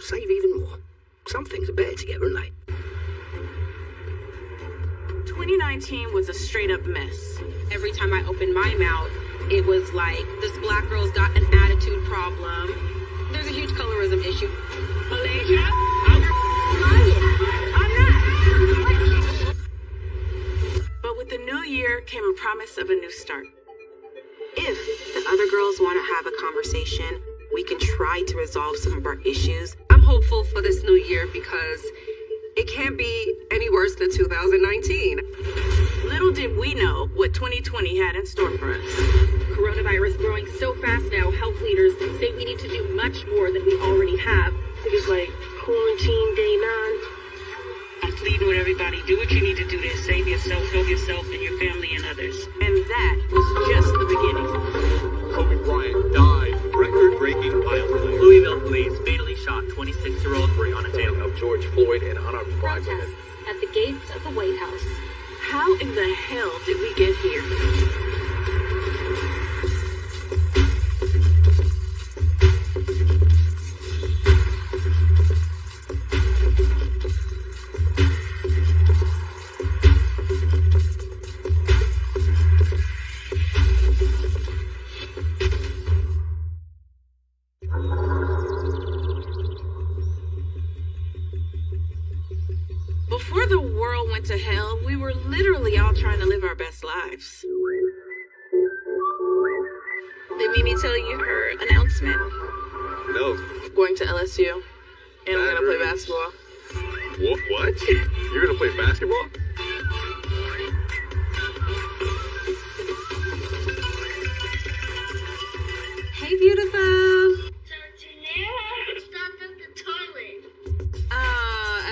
save even more. Some things are better together, aren't they? 2019 was a straight up mess. Every time I opened my mouth, it was like, this black girl's got an attitude problem. There's a huge colorism issue. Malaysia, I'm not. But with the new year came a promise of a new start. If the other girls want to have a conversation, we can try to resolve some of our issues. I'm hopeful for this new year because it can't be any worse than 2019. Little did we know what 2020 had in store for us. Coronavirus growing so fast now, health leaders say we need to do much more than we already have. It was like quarantine day 9. I'm pleading with everybody, do what you need to do to save yourself, help yourself and your family and others. And that was just the beginning. Kobe Bryant died. Record-breaking violence. Louisville police fatally shot 26-year-old Breonna Taylor. Of George Floyd and unarmed black women. Protests at the gates of the White House. How in the hell did we get here? Before the world went to hell, we were literally all trying to live our best lives. Did Mimi tell you her announcement? No. Going to LSU. And I'm gonna play basketball. What? You're gonna play basketball? Hey, beautiful. Stopped at the toilet.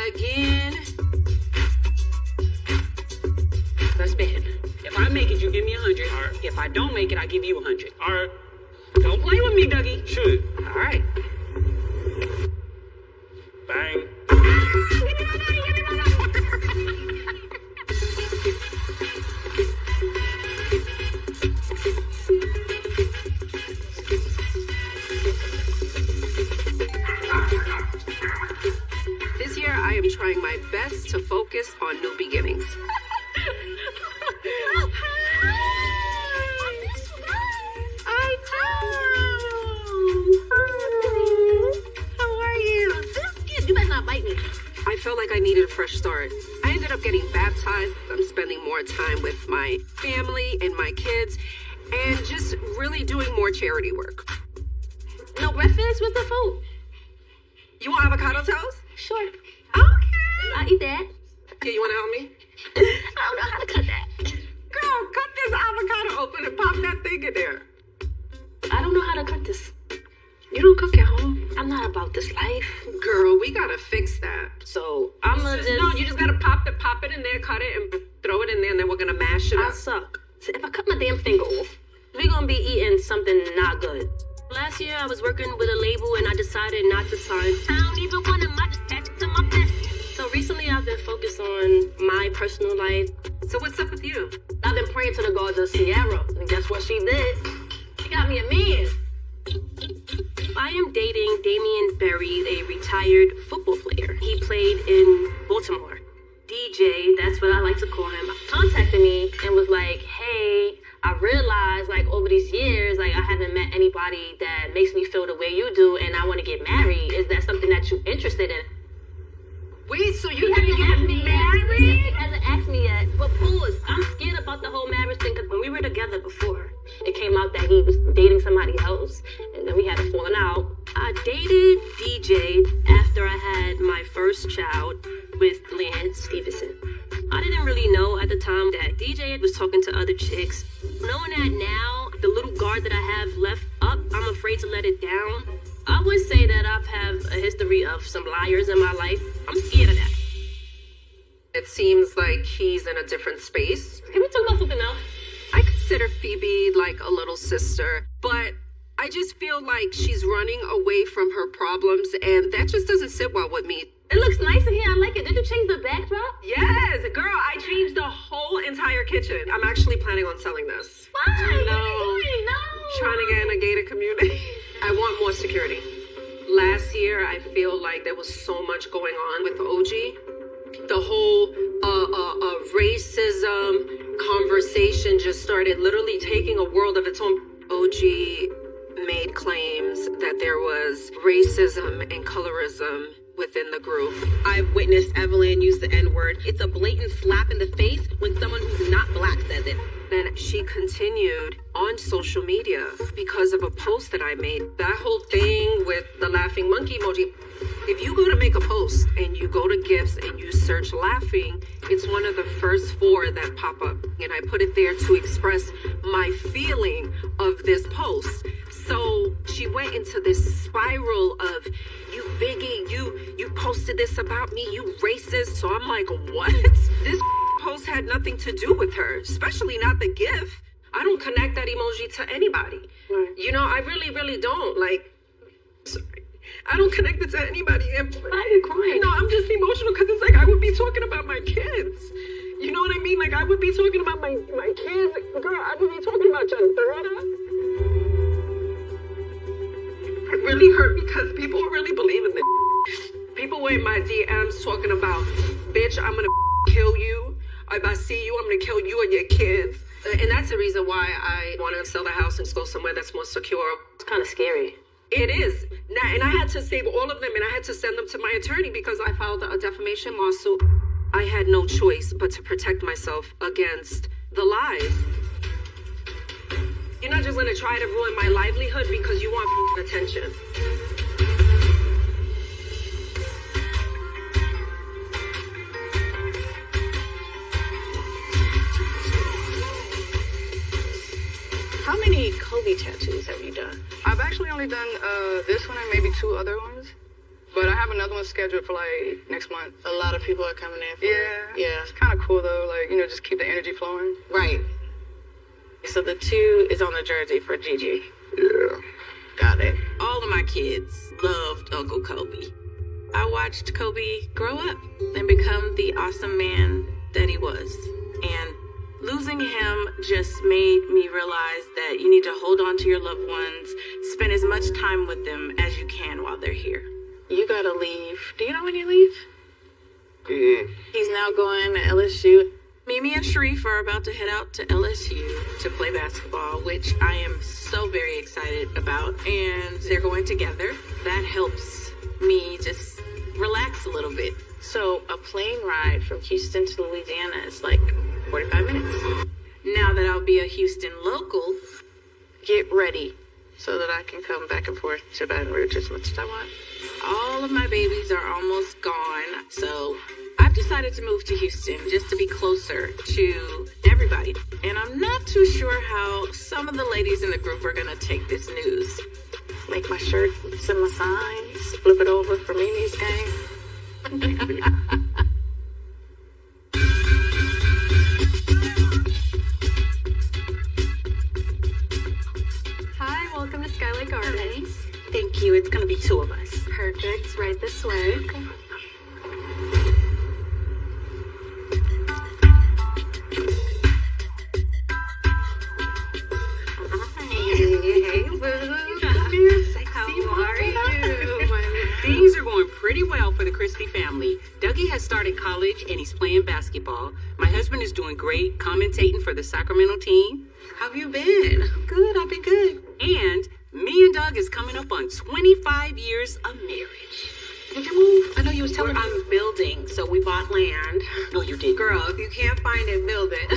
Again. That's bad. If I make it, you give me 100. All right. If I don't make it, I give you 100. All right. Don't play with me, Dougie. Shoot. All right. Bang. This year, I am trying my best to focus on new beginnings. How are you? You better not bite me. I felt like I needed a fresh start. I ended up getting baptized. I'm spending more time with my family and my kids and just really doing more charity work. No breakfast? What's the food? You want avocado toast? Sure. Okay. I'll eat that. Yeah, you want to help me? I don't know how to cut that. Girl, cut this avocado open and pop that thing in there. I don't know how to cut this. You don't cook at home? I'm not about this life. Girl, we gotta fix that. So I'm gonna just... No, you just gotta pop it in there, cut it, and throw it in there, and then we're gonna mash it I up. suck. So if I cut my damn finger off, we're gonna be eating something not good. Last year I was working with a label and I decided not to sign. I don't even want to match back to my best. So recently I've been focused on my personal life. So what's up with you? I've been praying to the gods of Sierra, and guess what she did? She got me a man. I am dating Damian Berry, a retired football player. He played in Baltimore. DJ, that's what I like to call him, contacted me and was like, hey, I realized like over these years, like I haven't met anybody that makes me feel the way you do and I want to get married. Is that something that you're interested in? Wait, so He you gonna hasn't get asked me yet. married? He hasn't asked me yet. But pause, I'm scared about the whole marriage thing because when we were together before, it came out that he was dating somebody else and then we had a falling out. I dated DJ after I had my first child with Lance Stevenson. I didn't really know at the time that DJ was talking to other chicks. Knowing that now, the little guard that I have left up, I'm afraid to let it down. I would say that I have a history of some liars in my life. I'm scared of that. It seems like he's in a different space. Can we talk about something else? I consider Phoebe like a little sister, but I just feel like she's running away from her problems, and that just doesn't sit well with me. It looks nice in here. I like it. Did you change the backdrop? Yes, girl, I changed the whole entire kitchen. I'm actually planning on selling this. Why? I What know. are you doing? No. Trying to get in a gated community. I want more security. Last year, I feel like there was so much going on with OG. The whole racism conversation just started literally taking a world of its own. OG made claims that there was racism and colorism within the group. I've witnessed Evelyn use the N-word. It's a blatant slap in the face when someone who's not black says it. Then she continued on social media because of a post that I made. That whole thing with the laughing monkey emoji. If you go to make a post and you go to GIFs and you search laughing, it's one of the first 4 that pop up. And I put it there to express my feeling of this post. So she went into this spiral of, you bigot, you posted this about me, you racist. So I'm like, what? This post had nothing to do with her, especially not the GIF. I don't connect that emoji to anybody. Right. You know, I really, really don't. Like, sorry. I don't connect it to anybody. Why are you crying? No, I'm just emotional because it's like I would be talking about my kids. You know what I mean? Like, I would be talking about my kids. Girl, I would be talking about your daughter. It really hurt because people really believe in this. People were in my DMs talking about, bitch, I'm gonna kill you. If I see you, I'm gonna kill you and your kids. And that's the reason why I want to sell the house and go somewhere that's more secure. It's kind of scary. It is. Now, and I had to save all of them and I had to send them to my attorney because I filed a defamation lawsuit. I had no choice but to protect myself against the lies. You're not just gonna try to ruin my livelihood because you want attention. How many Kobe tattoos have you done? I've actually only done this one and maybe 2 other ones. But I have another one scheduled for like next month. A lot of people are coming in for it. Yeah. It's kind of cool though, like, you know, just keep the energy flowing. Right. So the 2 is on the jersey for Gigi. Yeah. Got it. All of my kids loved Uncle Kobe. I watched Kobe grow up and become the awesome man that he was. And losing him just made me realize that you need to hold on to your loved ones, spend as much time with them as you can while they're here. You gotta leave. Do you know when you leave? He's now going to LSU. Mimi and Sharif are about to head out to LSU to play basketball, which I am so very excited about. And they're going together. That helps me just relax a little bit. So a plane ride from Houston to Louisiana is like 45 minutes. Now that I'll be a Houston local, get ready so that I can come back and forth to Baton Rouge as much as I want. All of my babies are almost gone, so I've decided to move to Houston just to be closer to everybody. And I'm not too sure how some of the ladies in the group are gonna take this news. Make my shirt, send my signs, flip it over for Mimi's game. Hi, welcome to Skylight Gardens. Thank you, it's gonna be 2 of us. Perfect, right this way. Hey, boo. How are you? Things are going pretty well for the Christie family. Dougie has started college and he's playing basketball. My husband is doing great, commentating for the Sacramento team. How have you been? Good, I've been good. And me and Doug is coming up on 25 years of marriage. Did you move? I know you was telling me. I'm building, so we bought land. No, you did. Girl, if you can't find it, build it.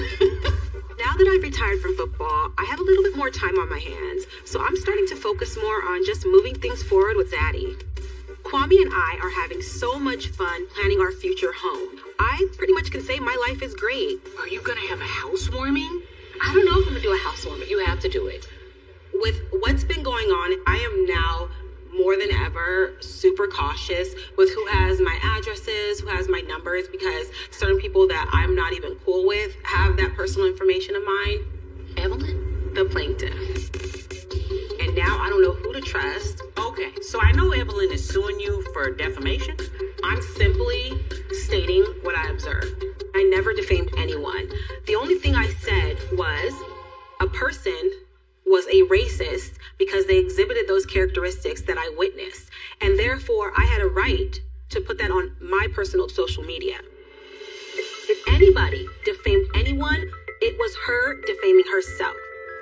Now that I've retired from football, I have a little bit more time on my hands, so I'm starting to focus more on just moving things forward with Zaddy. Kwame and I are having so much fun planning our future home. I pretty much can say my life is great. Are you gonna have a housewarming? I don't know if I'm gonna do a housewarming. You have to do it. With what's been going on, I am now more than ever super cautious with who has my addresses, who has my numbers, because certain people that I'm not even cool with have that personal information of mine. Evelyn, the plaintiff. And now I don't know who to trust. Okay, so I know Evelyn is suing you for defamation. I'm simply stating what I observed. I never defamed anyone. The only thing I said was a person was a racist because they exhibited those characteristics that I witnessed. And Therefore, I had a right to put that on my personal social media. If anybody defamed anyone, it was her defaming herself.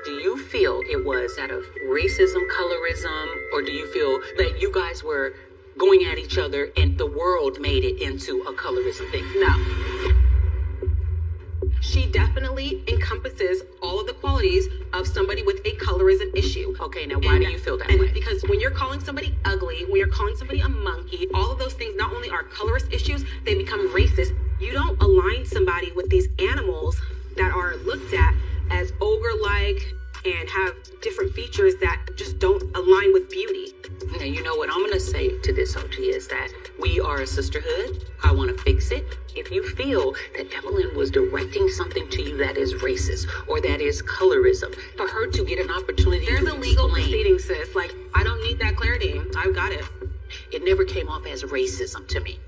Do you feel it was out of racism, colorism, or do you feel that you guys were going at each other and the world made it into a colorism thing? No. She definitely encompasses all of the qualities of somebody with a colorism issue. Okay, now why do you feel that way? Because when you're calling somebody ugly, when you're calling somebody a monkey, all of those things not only are colorist issues, they become racist. You don't align somebody with these animals that are looked at as ogre-like and have different features that just don't align with beauty. Now, you know what I'm going to say to this, OG, is that we are a sisterhood. I want to fix it. If you feel that Evelyn was directing something to you that is racist or that is colorism, for her to get an opportunity There's to a legal explain, proceeding, sis. Like, I don't need that clarity. I've got it. it never came off as racism to me.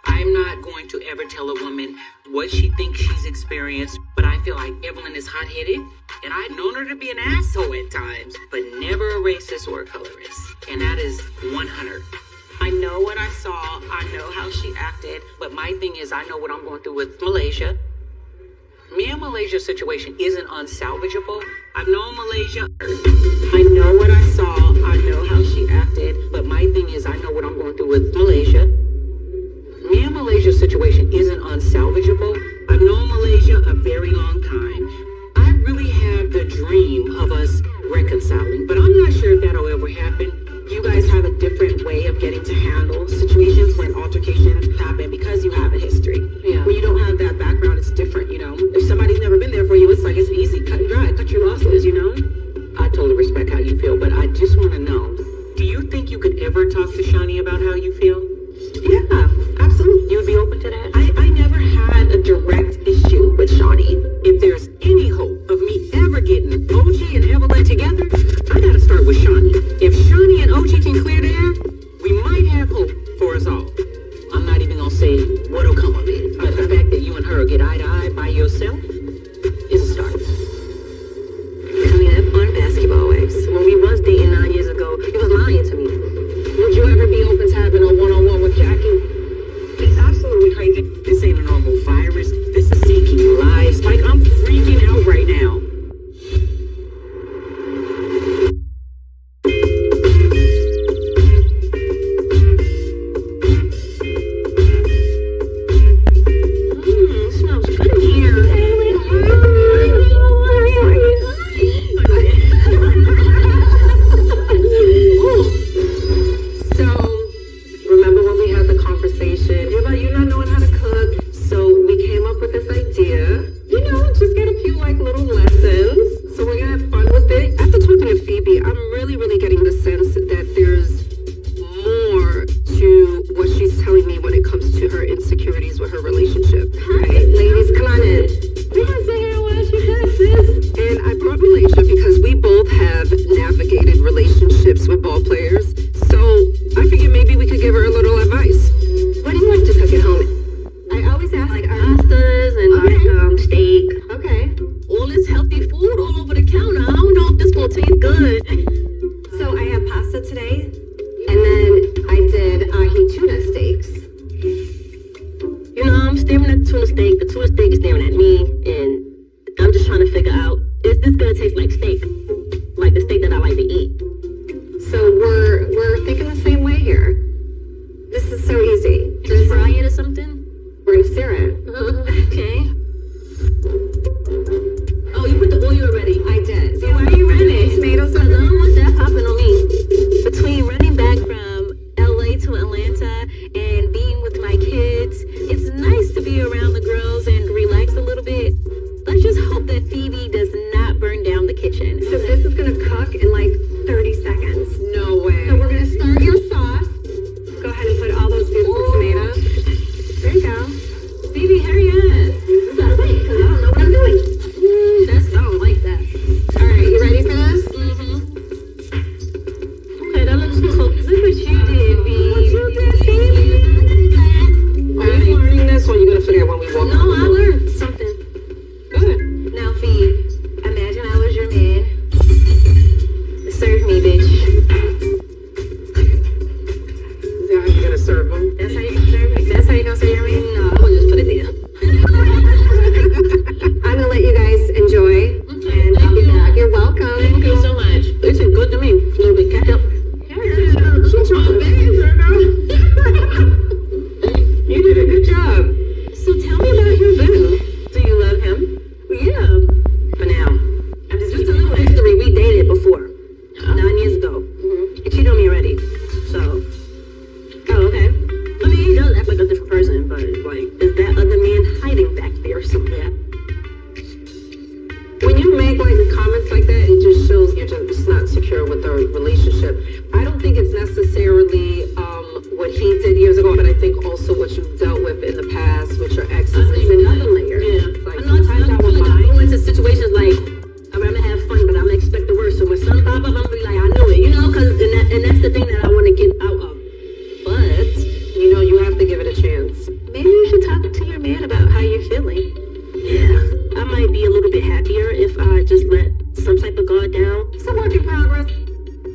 I'm not going to ever tell a woman what she thinks she's experienced, but I feel like Evelyn is hot-headed, and I've known her to be an asshole at times, but never a racist or a colorist, and that is 100. I know what I saw. I know how she acted. But my thing is, I know what I'm going through with Malaysia. Me and Malaysia's situation isn't unsalvageable. I've known Malaysia. I know what I saw. I know how she acted. But my thing is, I know what I'm going through with Malaysia. Me and Malaysia's situation isn't unsalvageable. I've known Malaysia a very long time. I really have the dream of us reconciling, but I'm not sure if that'll ever happen. You guys have a different way of getting to handle situations when altercations happen because you have a history. Yeah. When you don't have that background, it's different, you know? If somebody's never been there for you, it's like it's easy, cut and dry, cut your losses, you know? I totally respect how you feel, but I just want to know, do you think you could ever talk to Shani about how you feel? Yeah, absolutely. You would be open to that? I never had a direct issue with Shawnee. If there's any hope of me ever getting OG and Evelyn together, I gotta start with Shawnee. If Shawnee and OG can clear the air, we might have hope for us all. I'm not even gonna say what'll come of it, but the fact that you and her get eye to eye by yourself is a start. I mean, that's fun basketball waves. When we was dating 9 years ago, he was lying to me. Would you ever be open to having a one-on-one with Jackie? It's absolutely crazy. This ain't a normal virus. This is taking lives. Like, I'm freaking out right now. Smells good in here. So, remember when we had the conversation about you not knowing how to cook? So we came up with this idea, you know, just get a few like little lessons. So we're gonna have fun with it. After talking to Phoebe, I'm really getting the sense that there's more to what she's telling me when it comes to her insecurities with her relationship. Right, ladies, come on in. We can sit here and watch you guys, sis. And I brought Malaysia because we both have navigated relationships with ball players. So I figured maybe we could give her a little advice. What do you like to cook at home? I always ask like pastas and steak. Okay. All this healthy food all over the counter. I don't know if this will taste good. So I had pasta today, and then I did ahi tuna steaks. You know, I'm staring at the tuna steak. The tuna steak is staring at me, and I'm just trying to figure out, is this gonna taste like steak? Like the steak that I like to eat. So we're thinking the same way here. This is so easy. Just fry it or something? We're gonna sear it. Okay. Oh, you put the oil already? I did. So why are you running? Tomatoes and I don't want that popping on me. Between running back from LA to Atlanta and being with my kids, it's nice to be around the girls and relax a little bit. Let's just hope that Phoebe does not burn down the kitchen. So this is gonna cook in like 30 seconds. No way. So we're gonna start your sauce. Go ahead and put all those beautiful tomatoes. There you go. Phoebe, hurry up. Is that how you gonna serve them? That's how you can serve me? That's how you gonna serve me? No, I'm gonna just put it there. I'm gonna let you guys enjoy. Okay, And I'll be back. You're welcome. Thank you so much. This is good to me. A little bit ketchup. You did a good job. So tell me about your boo. Do you love him? Yeah. For now. Just a little history. We dated before. 9 years ago. He cheated on me already. So. Oh, okay. I mean, he does act like a different person, but like, is that other man hiding back there somewhere? When you make like comments like that, it just shows you're just not secure with the relationship. I don't think it's necessarily what he did years ago, but I think also what you've dealt with in the past with your exes is another layer. Yeah. Like I'm not sometimes I feel will like I find go into situations like, I'm gonna have fun, but I'm gonna expect the worst. So when something pop up, I'm gonna be like, I knew it, you know, and that's the thing that I want to get out of. but you know you have to give it a chance. Maybe you should talk to your man about how you're feeling. Yeah, I might be a little bit happier if I just let some type of guard down. It's a work in progress.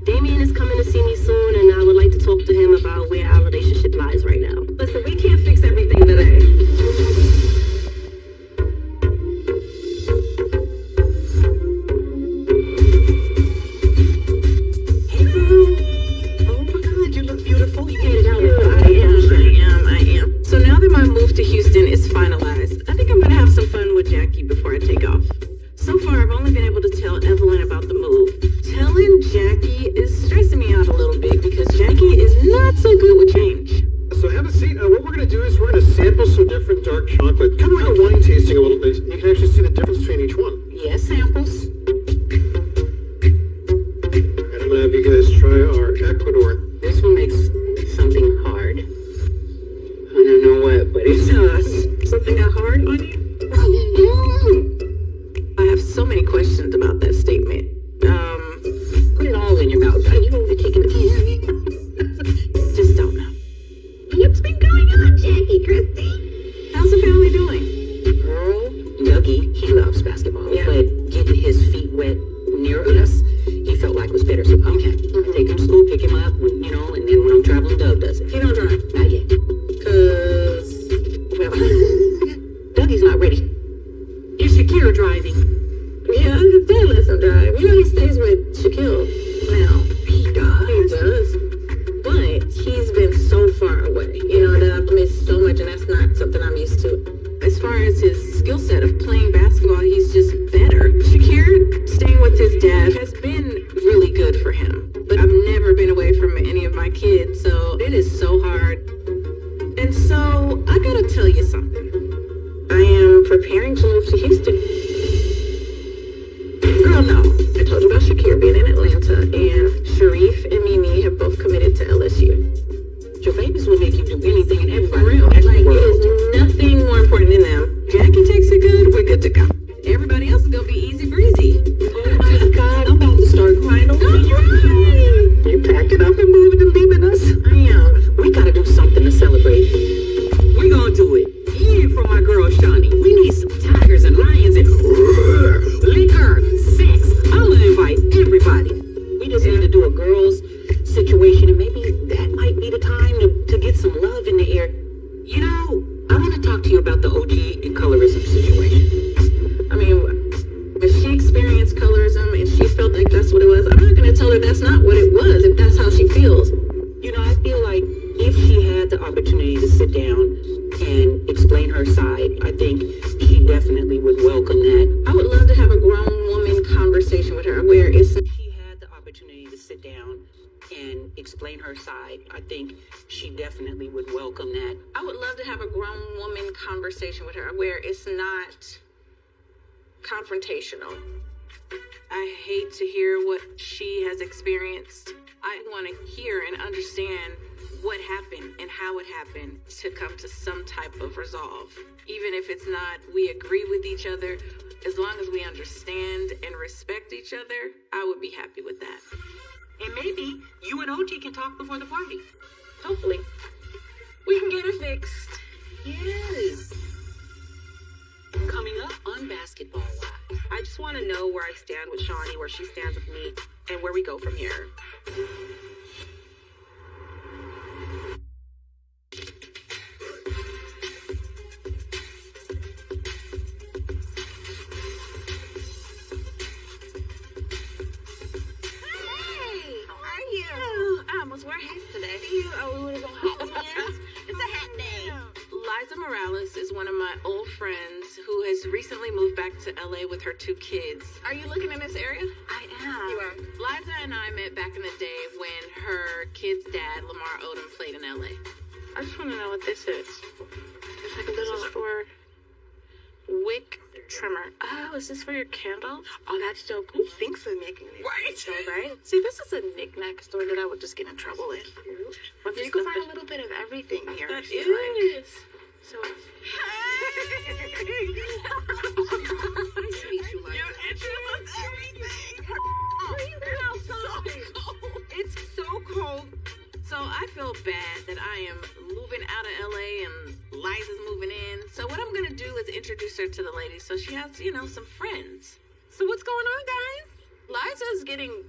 Damien is coming to see me soon, and I would like to talk to him about where our relationship lies right now. Listen, we can't fix everything today. Oh my God, you look beautiful. You Get it out. I am. So now that my move to Houston is finalized, I think I'm gonna have some fun with Jackie before I take off. So far, I've only been able to tell Evelyn about the move. Telling Jackie is stressing me out a little bit because Jackie is not so good with change. So have a seat. What we're gonna do is we're gonna sample some different dark chocolate, kind of like a wine tasting a little bit. You can actually see the difference between each one. Yes, samples. And I'm gonna have you guys try our Ecuador. This one makes something hard. I don't know what, but it does. Something got hard on you? I have so many questions about that statement. Put it all in your mouth. You don't be taking it. Just don't know. What's been going on, Jackie, Christy? How's the family doing? Girl, Dougie, he loves basketball, but getting his feet wet near us, he felt like was better. So okay, take him to school, pick him up, when, you know, and then when I'm traveling, Doug does it. He don't drive. Not yet. Cause, well, Dougie's not ready. is Shakira driving? Yeah, his dad lets him drive. You know he stays with Shaquille. Well, He does. he does. But he's been so far away. You know, that I've missed so much, and that's not something I'm used to. As far as his skill set of playing basketball, he's just better. Shakir staying with his dad has been really good for him. But I've never been away from any of my kids, so it is so hard. And so, I gotta tell you something. I am preparing to move to Houston. Girl, no. I told you about Shakir being in Atlanta, and Sharif and Mimi have both committed to LSU. Your babies will make you do anything and For everything. real, That's like, the it world. is nothing more important than them. Jackie takes it good, we're good to go. Everybody else is gonna be easy breezy. Oh my God, I'm about to start crying over you. You packing up and moving and leaving us? I am. We gotta do something to celebrate. We gonna do it. Yeah, for my girl Shawnee. We need some tigers and lions and liquor, sex. I'll invite everybody. We just need to do a girls situation, and maybe that might be the time to get some love in the air. You know, I want to talk to you about the OG and colorism situation. I mean, if she experienced colorism and she felt like that's what it was, I'm not gonna tell her that's not what it was, if that's how she feels. You know, I feel like if she had the opportunity to sit down and explain her side, I think she definitely would welcome that. I would love to have a grown woman conversation with her where it's She had the opportunity to sit down and explain her side. I think she definitely would welcome that. I would love to have a grown woman conversation with her where it's not confrontational. I hate to hear what she has experienced. I want to hear and understand what happened and how it happened to come to some type of resolve. Even if it's not, we agree with each other, as long as we understand and respect each other, I would be happy with that. And maybe you and OG can talk before the party. Hopefully, we can get it fixed. Yes. Coming up on Basketball Wives. I just want to know where I stand with Shawnee, where she stands with me, and where we go from here. Oh, we wanna go hat dance? It's a hat day. Liza Morales is one of my old friends who has recently moved back to LA with her 2 kids. Are you looking in this area? I am. You are. Liza and I met back in the day when her kid's dad, Lamar Odom, played in LA. I just want to know what this is. It's like a little for wick trimmer. Oh, is this for your candle? Oh, that's so cool. Who thinks of making these? Right. So, right? See, this is a knick-knack store that I would just get in trouble in. But you can find a little bit of everything here. That is. So, Nice to meet you, Liza. your interest is everything. It's so cold. So I feel bad that I am moving out of LA and Liza's moving in. So what I'm gonna do is introduce her to the ladies so she has, some friends. So what's going on, guys? Liza's getting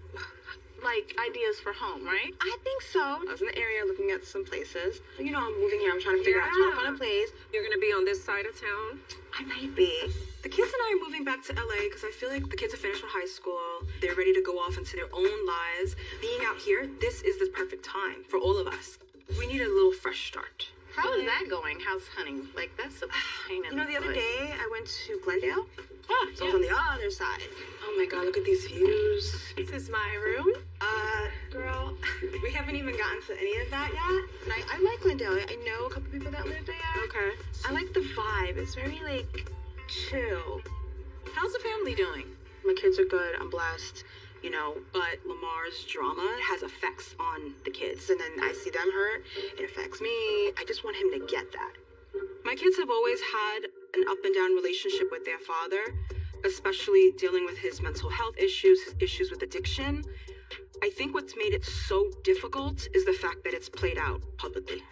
like ideas for home, right? I think so. I was in the area looking at some places. I'm moving here. I'm trying to figure out, trying to find a place. You're gonna be on this side of town? I might be. The kids and I are moving back to LA because I feel like the kids are finished with high school. They're ready to go off into their own lives. Being out here, this is the perfect time for all of us. We need a little fresh start. How is that going? How's hunting? Like, that's a pain in The other day I went to Glendale. So I was yeah. on the other side. Oh my God, look at these views. This is my room. Girl, we haven't even gotten to any of that yet. And I like Glendale. I know a couple people that live there. Okay. I like the vibe. It's very, chill. How's the family doing? My kids are good. I'm blessed. But Lamar's drama has effects on the kids. And then I see them hurt. It affects me. I just want him to get that. My kids have always had an up and down relationship with their father, especially dealing with his mental health issues, his issues with addiction. I think what's made it so difficult is the fact that it's played out publicly.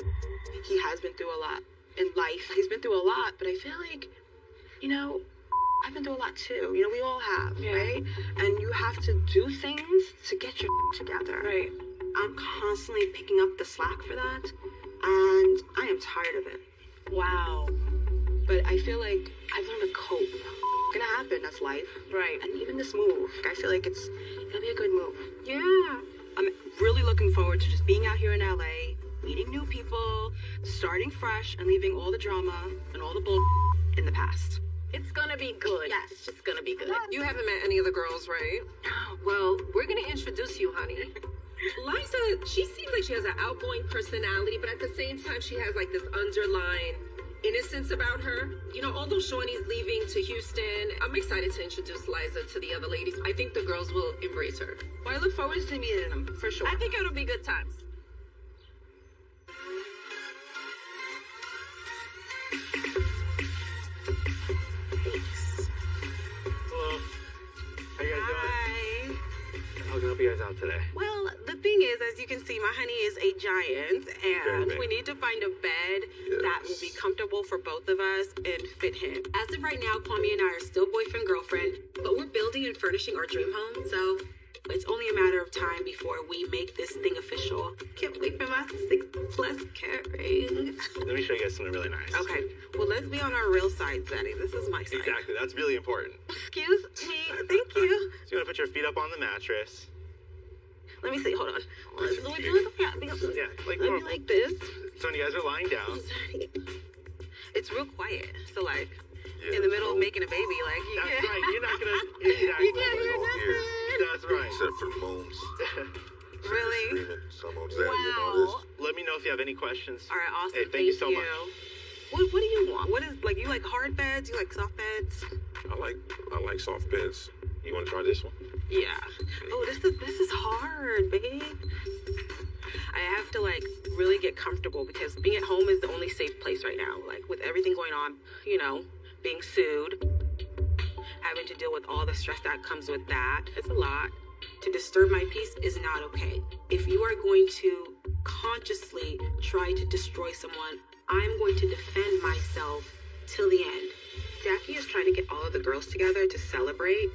He has been through a lot in life. He's been through a lot, but I feel like, I've been through a lot too. We all have, right? And you have to do things to get your together. Right. I'm constantly picking up the slack for that, and I am tired of it. Wow. But I feel like I've learned to cope. It's gonna happen, that's life. Right. And even this move, I feel like it'll be a good move. Yeah. I'm really looking forward to just being out here in LA, meeting new people, starting fresh, and leaving all the drama and all the bull in the past. It's gonna be good. Yes. It's gonna be good. You haven't met any of the girls, right? Well, we're gonna introduce you, honey. Liza, she seems like she has an outgoing personality, but at the same time, she has like this underlying innocence about her. Although Shawnee's leaving to Houston, I'm excited to introduce Liza to the other ladies. I think the girls will embrace her. Well, I look forward to meeting them, for sure. I think it'll be good times. Hello. How you guys doing? How can I help you guys out today? Well, the thing is, as you can see, my honey is a giant, and big. we need to find a bed that will be comfortable for both of us and fit him. As of right now, Kwame and I are still boyfriend-girlfriend, but we're building and furnishing our dream home, so it's only a matter of time before we make this thing official. Can't wait for my 6+ carry. Let me show you guys something really nice. Okay, well, let's be on our real side, Zaddy. This is my side. Exactly. That's really important. Excuse me. Thank you. So you want to put your feet up on the mattress. Let me see. Hold on. Let me do it. Yeah, like Let me normal. like this. So when you guys are lying down, It's real quiet. So, like, yeah, in the middle of making a baby, like, you that's can't. right. You're not gonna. Exactly. You can't hear nothing. That's right. Except for the moans. Really? Screaming, some of that, Wow. Let me know if you have any questions. All right, awesome. Hey, thank you so much. What do you want? What is, like, you like hard beds? You like soft beds? I like soft beds. You want to try this one? Yeah. Oh, this is hard, babe. I have to, like, really get comfortable because being at home is the only safe place right now. Like, with everything going on, being sued, having to deal with all the stress that comes with that. It's a lot. To disturb my peace is not okay. If you are going to consciously try to destroy someone, I'm going to defend myself till the end. Jackie is trying to get all of the girls together to celebrate.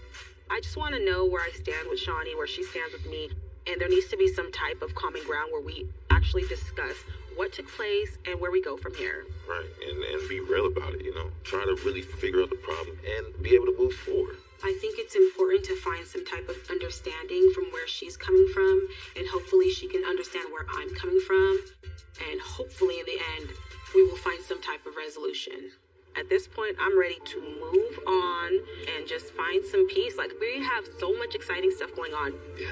I just want to know where I stand with Shawnee, where she stands with me, and there needs to be some type of common ground where we actually discuss what took place and where we go from here. Right, and be real about it, Try to really figure out the problem and be able to move forward. I think it's important to find some type of understanding from where she's coming from, and hopefully she can understand where I'm coming from, and hopefully in the end we will find some type of resolution. At this point, I'm ready to move on and just find some peace. Like, we have so much exciting stuff going on. Yeah.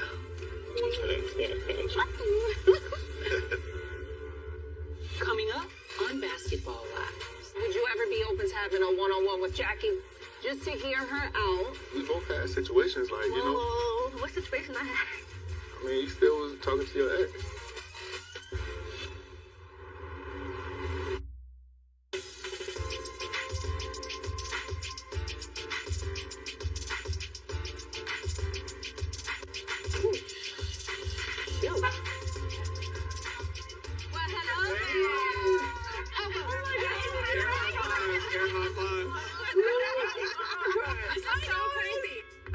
Coming up on Basketball Wives. Would you ever be open to having a one-on-one with Jackie? Just to hear her out. We both had situations like, you know. Oh, what situation I had? I mean, you still was talking to your ex.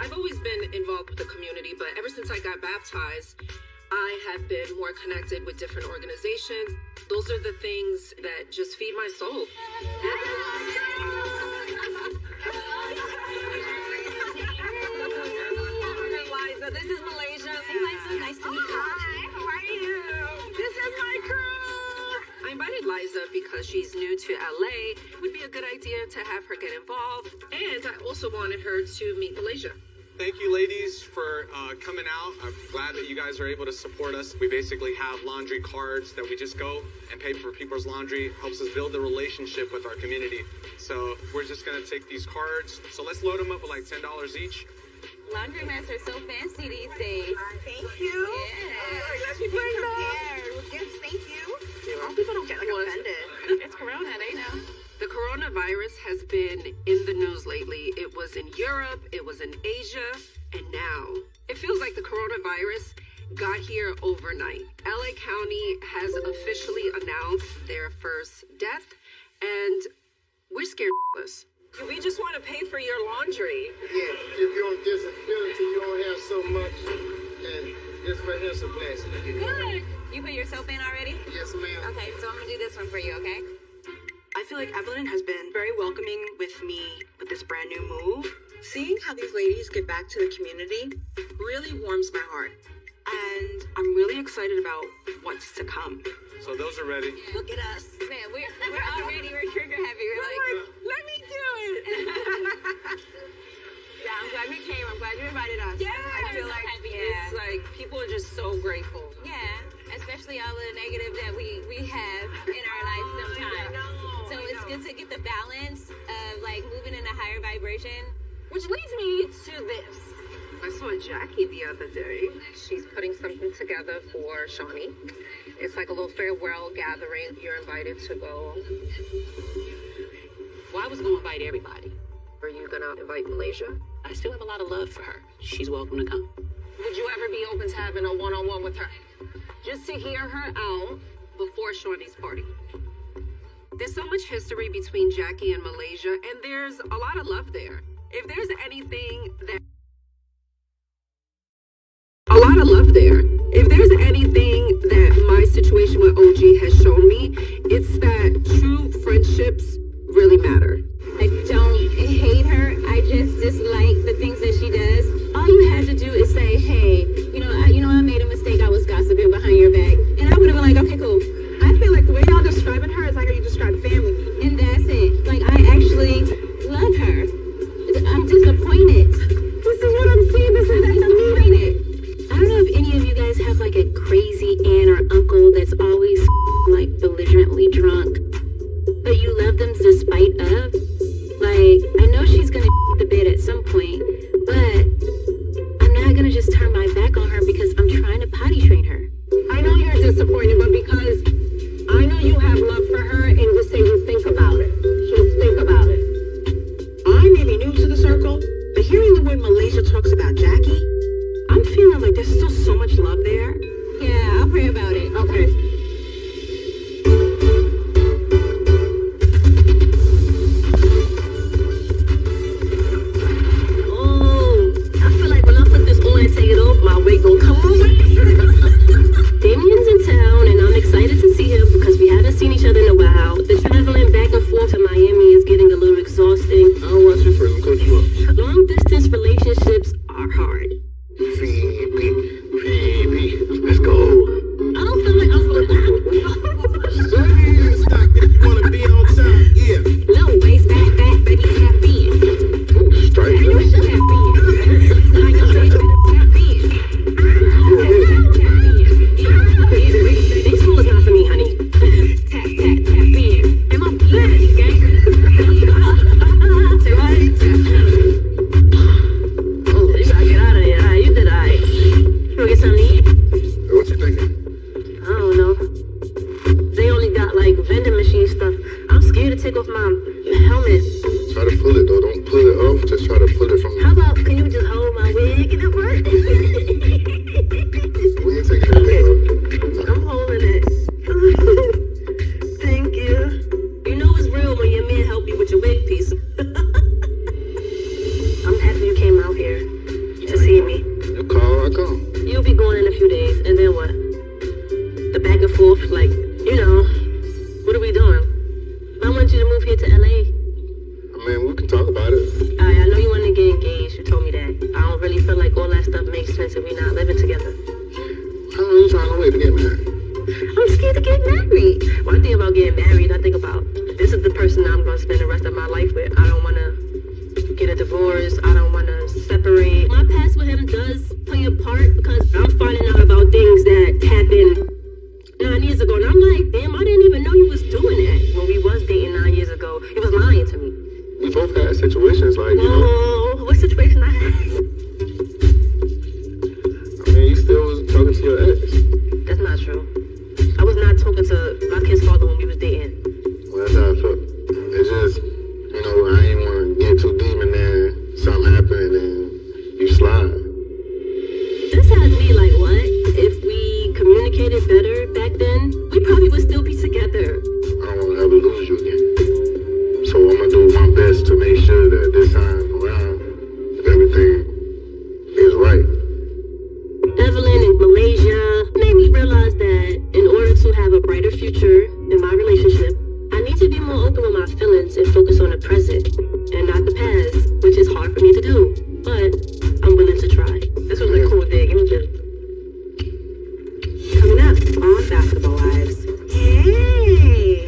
I've always been involved with the community, but ever since I got baptized, I have been more connected with different organizations. Those are the things that just feed my soul. Liza, this is Malaysia. Hey, Liza, nice to meet you. Hi, how are you? This is my crew. I invited Liza because she's new to LA. It would be a good idea to have her get involved. And I also wanted her to meet Malaysia. Thank you, ladies, for coming out. I'm glad that you guys are able to support us. We basically have laundry cards that we just go and pay for people's laundry. Helps us build a relationship with our community. So we're just going to take these cards. So let's load them up with like $10 each. Laundromats are so fancy these days. Thank you. Yeah. Let's be prepared with gifts. Thank you. I hope people don't get offended. It's Corona, they know. The coronavirus has been in the news lately. It was in Europe, it was in Asia, and now it feels like the coronavirus got here overnight. LA County has officially announced their first death, and we're scared shitless. We just want to pay for your laundry. Yeah, if you're on disability, you don't have so much, and this right here's a blessing. Good. You put your soap in already? Yes, ma'am. Okay, so I'm gonna do this one for you, okay? I feel like Evelyn has been very welcoming with me with this brand new move. Seeing how these ladies get back to the community really warms my heart. And I'm really excited about what's to come. So those are ready. Look at us. Man, we're already, we're trigger happy. We're like, let me do it. Yeah, I'm glad we came. I'm glad you invited us. Yeah, I feel like It's like people are just so grateful. Yeah, especially all the negative that we have in our lives sometimes. So it's good to get the balance of like moving in a higher vibration. Which leads me to this. I saw Jackie the other day. She's putting something together for Shawnee. It's like a little farewell gathering. You're invited to go. Well, I was going to invite everybody. Are you gonna invite Malaysia? I still have a lot of love for her. She's welcome to come. Would you ever be open to having a one-on-one with her? Just to hear her out before Shawnee's party. There's so much history between Jackie and Malaysia, and there's a lot of love there. If there's anything that... A lot of love there. If there's anything that my situation with OG has shown me, it's that true friendships really matter. I don't hate her. I just dislike the things that she does. All you had to do is say, hey, I made a mistake. I was gossiping behind your back. And I would have been like, okay, cool. I feel like the way y'all describing her is like how you describe family. And that's it. Like, I actually love her. I'm disappointed. like vending machine stuff. I'm scared to take off my helmet. Try to pull it though. Don't pull it off. Just try to pull it from. How about, can you just hold my wig in the front? We ain't taking that wig off. I'm holding it. Thank you. You know it's real when your man help you with your wig piece. I'm happy you came out here to see me. You call, I come. You'll be going in a few days, and then what? The back and forth, like, you know, what are we doing? I want you to move here to LA. I mean, we can talk about it. I know you want to get engaged. You told me that. I don't really feel like all that stuff makes sense if we're not living together. How long are you trying to wait to get married? I'm scared to get married. When I think about getting married, I think about this is the person I'm going to spend the rest of my life with. I don't want to get a divorce. I don't want to separate. My past with him does play a part because I'm finding out about things that happened 9 years ago. And I'm like, damn, I didn't even know you was doing that when we was dating 9 years ago. He was lying to me. We both had situations like, you know. Oh, what situation I had? I mean, you still was talking to your ex. That's not true. I was not talking to my kid's father when we was dating. Well, that's how I felt. It's just, you know, I ain't want to get too deep and then something happened and you slide. This has me like, what? If we communicated better back then, we probably would still be together. I don't want to ever lose you again. So I'm going to do my best to make sure that this time around, everything is right. Evelyn in Malaysia made me realize that in order to have a brighter future in my relationship, I need to be more open with my feelings and focus on the present and not the past, which is hard for me to do, but I'm willing to try. This was a cool dig. It was just Coming up on Basketball Wives. Hey!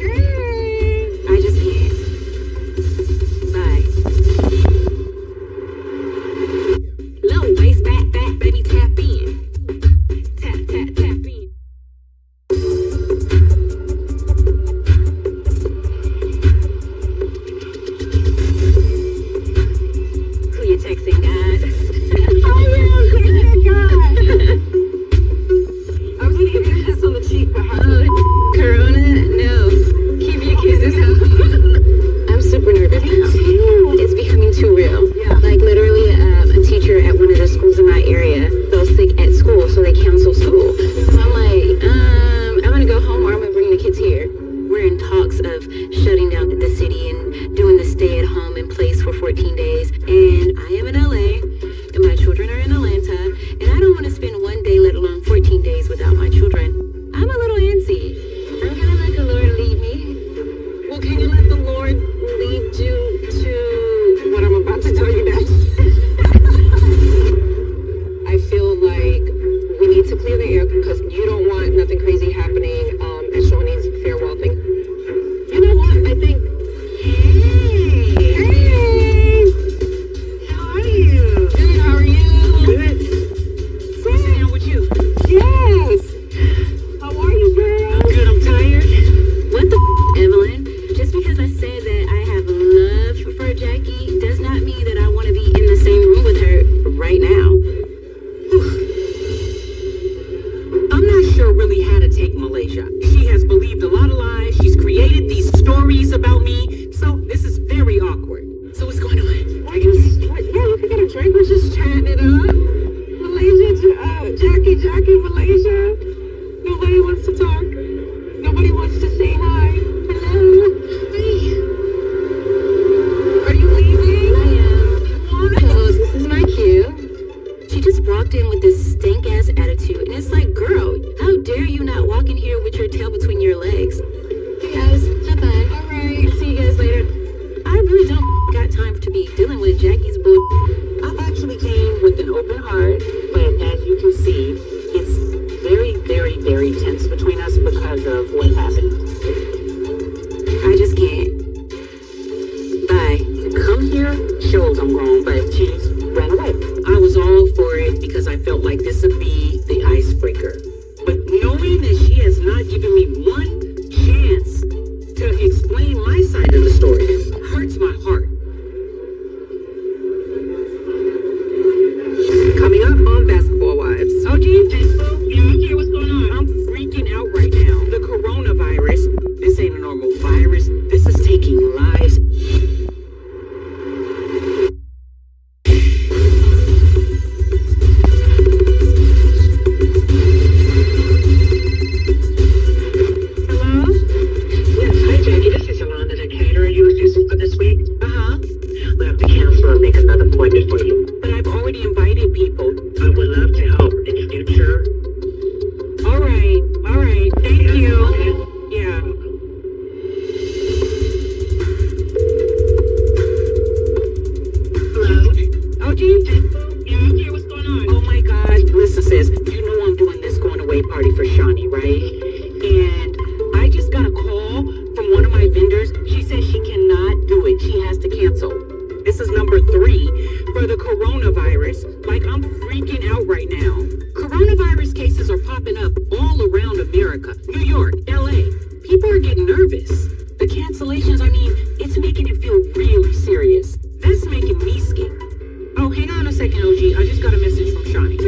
I just can't. Bye. Low waist, back, baby, tap in. Tap in. Who you texting, God? I will, God. I was gonna give you a kiss on the cheek, but Corona? No. Keep your kisses out. I'm super nervous now. It's becoming too real. Yeah. Like literally, a teacher at one of the schools in my area fell sick at school, so they canceled school. So I'm like, I'm gonna go home or I'm gonna bring the kids here. We're in talks of shutting down the city and doing the stay at home in place for 14 days. And I am in LA, and my children are in Atlanta, and I don't want to spend one day, let alone 14 days without my children. I'm a little antsy. I'm gonna let the Lord lead me. Well, can you let the Lord lead you to what I'm about to tell you next? I feel like we need to clear the air because you don't want nothing crazy happening at Shawnee's farewell thing. You know what? I think. Hey! 5 vendors. She says she cannot do it. She has to cancel. This is number 3 for the coronavirus. Like, I'm freaking out right now. Coronavirus cases are popping up all around America. New York, LA. People are getting nervous. The cancellations, I mean, it's making it feel really serious. That's making me scared. Oh, hang on a second, OG. I just got a message from Shawnee.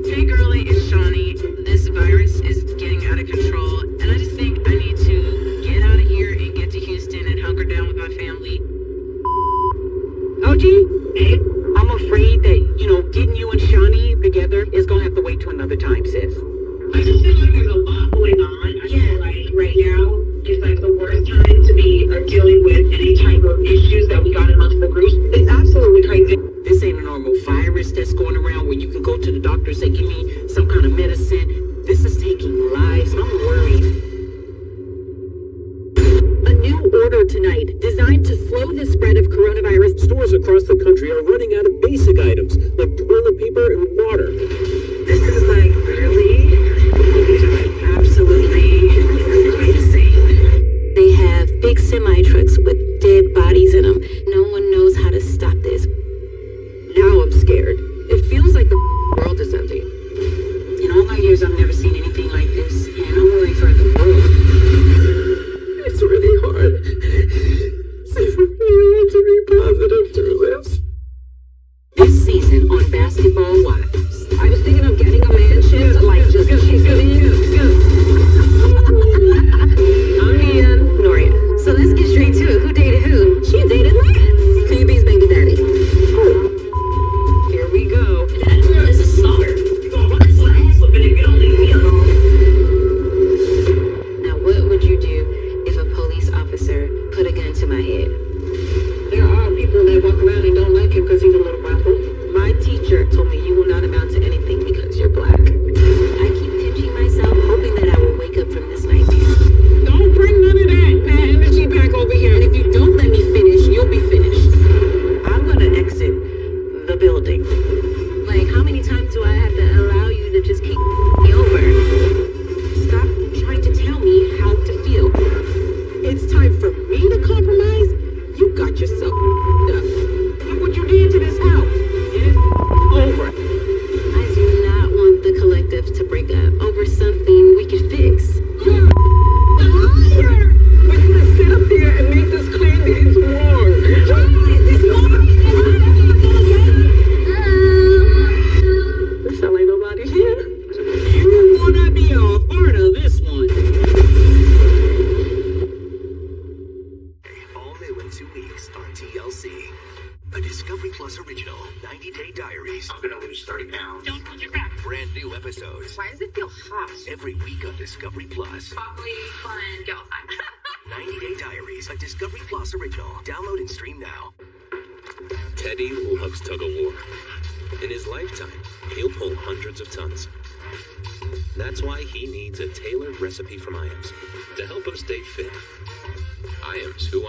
Hey girlie, it's Shawnee. This virus is getting out of control, and I just think I need to get out of here and get to Houston and hunker down with my family. OG, I'm afraid that, getting you and Shawnee together is gonna have to wait till another time, sis. I just feel like there's a lot going on. I feel like right now is like the worst time to be dealing with any type of issues that we got amongst the groups. It's absolutely crazy. This ain't a normal virus that's going around where you can go to the doctor and say, give me some kind of medicine. This is taking lives. I'm worried. A new order tonight designed to slow the spread of coronavirus. Stores across the country are running out of basic items like toilet paper and water. This is like really absolutely insane. They have big semi-trucks with dead bodies in them. No one knows how to stop this. Now I'm scared. It feels like the world is ending. In all my years, I've never seen anything like this, and I'm worried for the world. It's really hard. See, for me to be positive through this. This season on Basketball Wives. I was thinking of getting a mansion to like just kick it in. I'm Ian. Noria. So let's get straight to it. Who dated who? She dated Lance. Phoebe's baby daddy. Oh. Here we go. That girl is a stalker. You're gonna run this ass whooping if you don't leave me alone. Now, what would you do if a police officer put a gun to my head? There are people that walk around and don't like him because he's a little brown boy. My teacher told me you will not amount to anything because you're black. I keep pinching myself, hoping that I will wake up from this nightmare. Don't bring none of that bad energy back over here, and if you don't let me finish, you'll be finished. I'm gonna exit the building. Like, how many times do I have to allow you to just keep me over? Stop trying to tell me how to feel. It's time for me to compromise? You got yourself up. Look what you did to this house. It is over. I do not want the collective to break up over something we can fix. You're a liar! But you can sit up there and make this claim that it's wrong. There sound like nobody here. You wanna be a part of this one. All new in 2 weeks on TLC. A Discovery Plus original, 90-Day Diaries. I'm gonna lose 30 pounds. Don't hold your breath. Brand new episodes. Why does it feel hot? Every week on Discovery Plus. Probably fun. Get outside. 90-Day Diaries, a Discovery Plus original. Download and stream now. Teddy loves tug-of-war. In his lifetime, he'll pull hundreds of tons. That's why he needs a tailored recipe from Iams to help him stay fit. Iams, who